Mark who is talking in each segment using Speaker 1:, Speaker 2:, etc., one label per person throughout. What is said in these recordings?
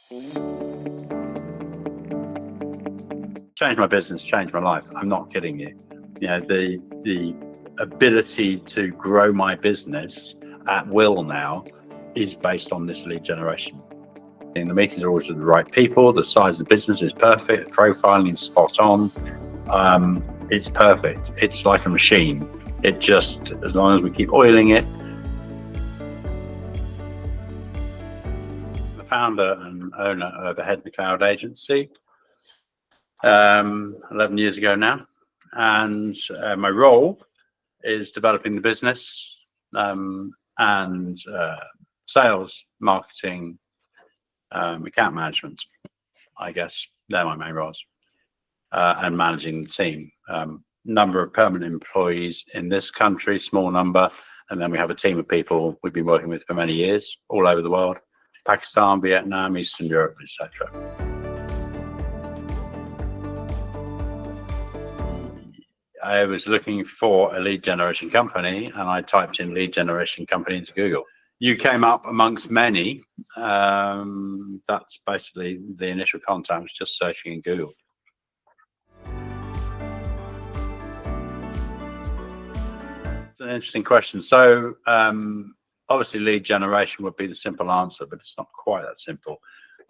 Speaker 1: Changed my business, changed my life. I'm not kidding you. You know, the ability to grow my business at will now is based on this lead generation. And the meetings are always with the right people. The size of the business is perfect. Profiling spot on. It's perfect. It's like a machine. It just, as long as we keep oiling it. The founder and owner of the Head in the Cloud agency, 11 years ago now. And my role is developing the business and sales, marketing, account management. I guess they're my main roles, and managing the team. Number of permanent employees in this country, small number, and then we have a team of people we've been working with for many years, all over the world: Pakistan, Vietnam, Eastern Europe, etc. I was looking for a lead generation company, and I typed in lead generation company into Google. You came up amongst many. That's basically the initial contact, was just searching in Google. It's an interesting question. So obviously lead generation would be the simple answer, but it's not quite that simple.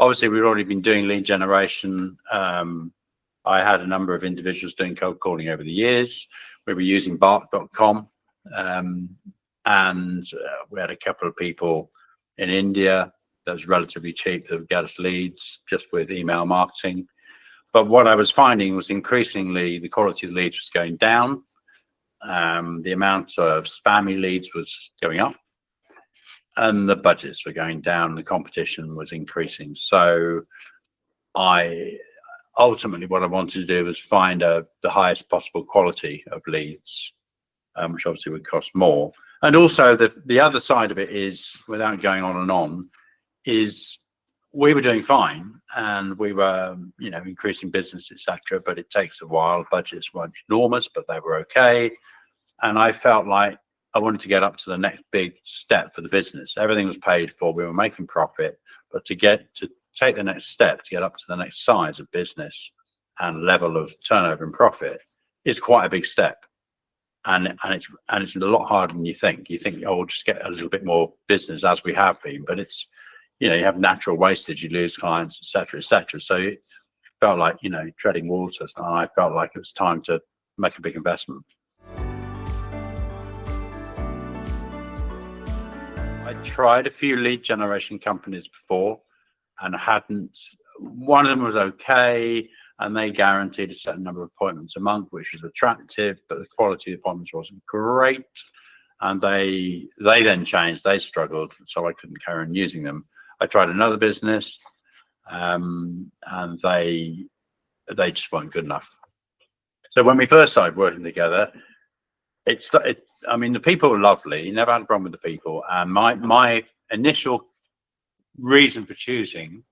Speaker 1: Obviously, we've already been doing lead generation. I had a number of individuals doing cold calling over the years. We were using bark.com, and we had a couple of people in India that was relatively cheap that would get us leads just with email marketing. But what I was finding was increasingly the quality of the leads was going down. The amount of spammy leads was going up, and the budgets were going down. The competition was increasing. So ultimately, what I wanted to do was find the highest possible quality of leads, which obviously would cost more. And also the other side of it is, without going on and on, is we were doing fine and we were, increasing business, etc. But it takes a while. Budgets weren't enormous, but they were okay. And I felt like I wanted to get up to the next big step for the business. Everything was paid for. We were making profit, but to take the next step, to get up to the next size of business and level of turnover and profit, is quite a big step. And it's a lot harder than you think. You think, oh, we'll just get a little bit more business, as we have been, but it's, you have natural wastage, you lose clients, etc., etc. So it felt like, treading water, and I felt like it was time to make a big investment. I tried a few lead generation companies before, and one of them was okay, and they guaranteed a certain number of appointments a month, which was attractive, but the quality of the appointments wasn't great. And they then changed, they struggled, so I couldn't carry on using them. I tried another business, and they just weren't good enough. So when we first started working together, the people were lovely, never had a problem with the people. And my initial reason for choosing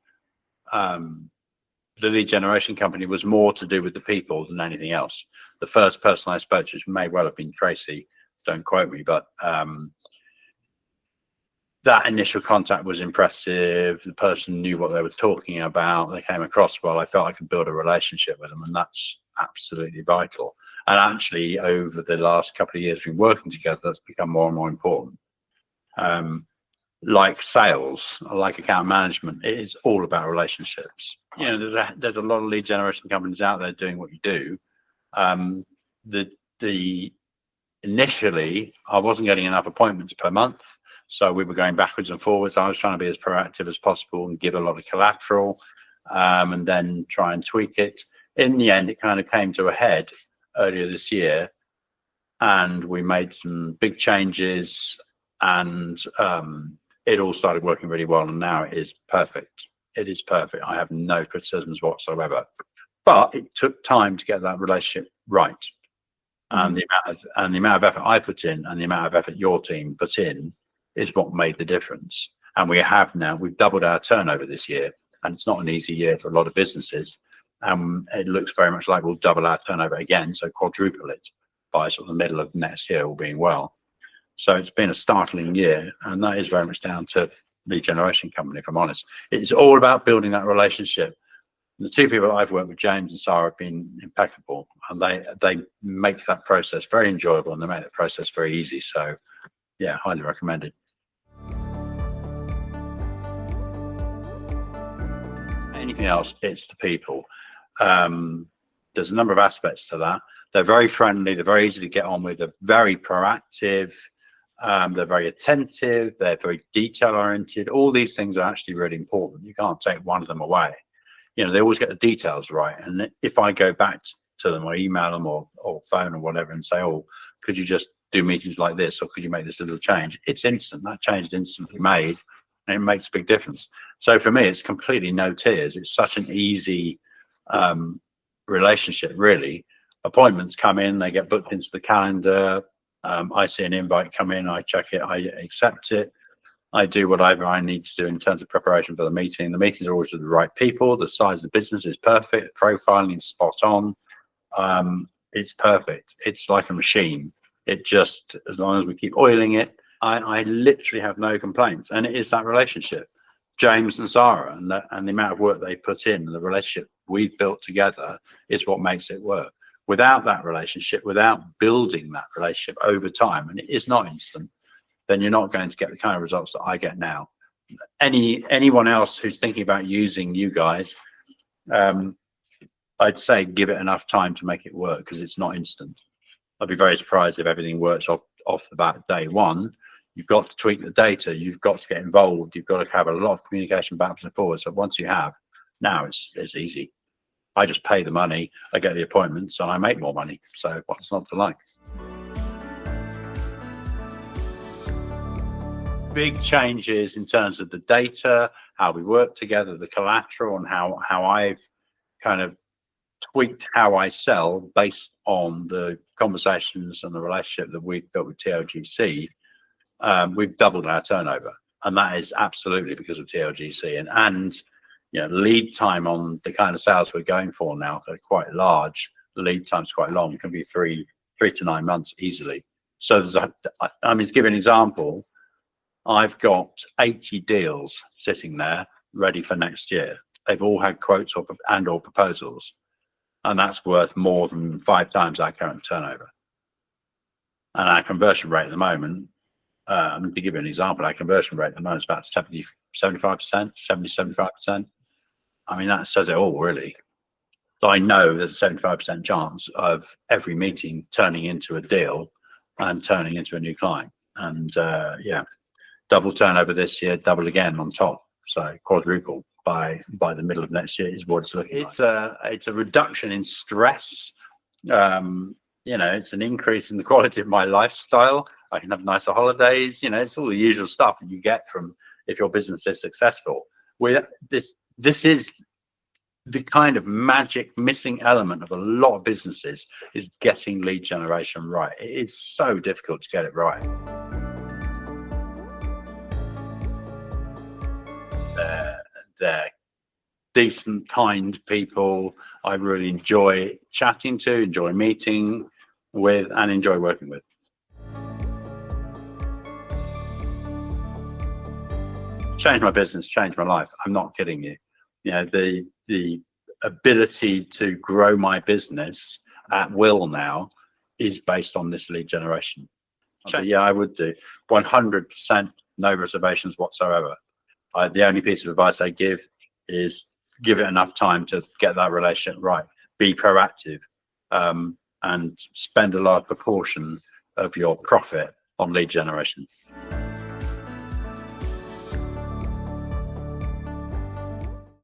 Speaker 1: the lead generation company was more to do with the people than anything else. The first person I spoke to may well have been Tracy, don't quote me, but that initial contact was impressive. The person knew what they were talking about. They came across well. I felt I could build a relationship with them, and that's absolutely vital. And actually, over the last couple of years we've been working together, that's become more and more important. Like sales, like account management, it is all about relationships. There's a lot of lead generation companies out there doing what you do. Initially, I wasn't getting enough appointments per month, so we were going backwards and forwards. I was trying to be as proactive as possible and give a lot of collateral, and then try and tweak it. In the end, it kind of came to a head earlier this year, and we made some big changes, and it all started working really well, and now it is perfect. It is perfect. I have no criticisms whatsoever. But it took time to get that relationship right. And the amount of effort I put in and the amount of effort your team put in is what made the difference. And we've doubled our turnover this year, and it's not an easy year for a lot of businesses. It looks very much like we'll double our turnover again, so quadruple it by sort of the middle of next year, all being well. So it's been a startling year, and that is very much down to lead generation company, if I'm honest. It's all about building that relationship. The two people I've worked with, James and Sarah, have been impeccable, and they make that process very enjoyable, and they make that process very easy. So yeah, highly recommended. Anything else, it's the people. There's a number of aspects to that. They're very friendly, they're very easy to get on with, they're very proactive, they're very attentive, they're very detail oriented. All these things are actually really important. You can't take one of them away. You know, they always get the details right. And if I go back to them or email them or phone or whatever and say, oh, could you just do meetings like this, or could you make this little change? It's instant. That change is instantly made, and it makes a big difference. So for me, it's completely no tears. It's such an easy relationship, really. Appointments come in, they get booked into the calendar. I see an invite come in, I check it, I accept it. I do whatever I need to do in terms of preparation for the meeting. The meetings are always with the right people. The size of the business is perfect. Profiling is spot on. It's perfect. It's like a machine. It just, as long as we keep oiling it, I literally have no complaints. And it is that relationship. James and Sarah and the amount of work they put in, the relationship we've built together is what makes it work. Without that relationship, without building that relationship over time, and it is not instant, then you're not going to get the kind of results that I get now. Anyone else who's thinking about using you guys, I'd say give it enough time to make it work, because it's not instant. I'd be very surprised if everything works off the bat day one. You've got to tweak the data. You've got to get involved. You've got to have a lot of communication backwards and forwards. So once you have, now it's easy. I just pay the money, I get the appointments, and I make more money. So what's not to like? Big changes in terms of the data, how we work together, the collateral, and how I've kind of tweaked how I sell based on the conversations and the relationship that we've built with TLGC. We've doubled our turnover, and that is absolutely because of TLGC. And you know, lead time on the kind of sales we're going for now, they're quite large. The lead time's quite long. It can be three to 9 months easily. So there's I mean, to give you an example, I've got 80 deals sitting there ready for next year. They've all had quotes or proposals, and that's worth more than 5 times our current turnover. And our conversion rate at the moment, to give you an example, our conversion rate at the moment is about 75%. I mean, that says it all, really. So I know there's a 75% chance of every meeting turning into a deal and turning into a new client. And yeah, double turnover this year, double again on top. So quadruple by the middle of next year is what it's looking like. It's a reduction in stress. You know, it's an increase in the quality of my lifestyle. I can have nicer holidays. You know, it's all the usual stuff that you get from if your business is successful. This is the kind of magic missing element of a lot of businesses, is getting lead generation right. It's so difficult to get it right. They're decent, kind people I really enjoy chatting to, enjoy meeting with, and enjoy working with. Changed my business, changed my life. I'm not kidding you. You know, the ability to grow my business at will now is based on this lead generation. So yeah, I would do 100%, no reservations whatsoever. The only piece of advice I give is give it enough time to get that relationship right. Be proactive, and spend a large proportion of your profit on lead generation.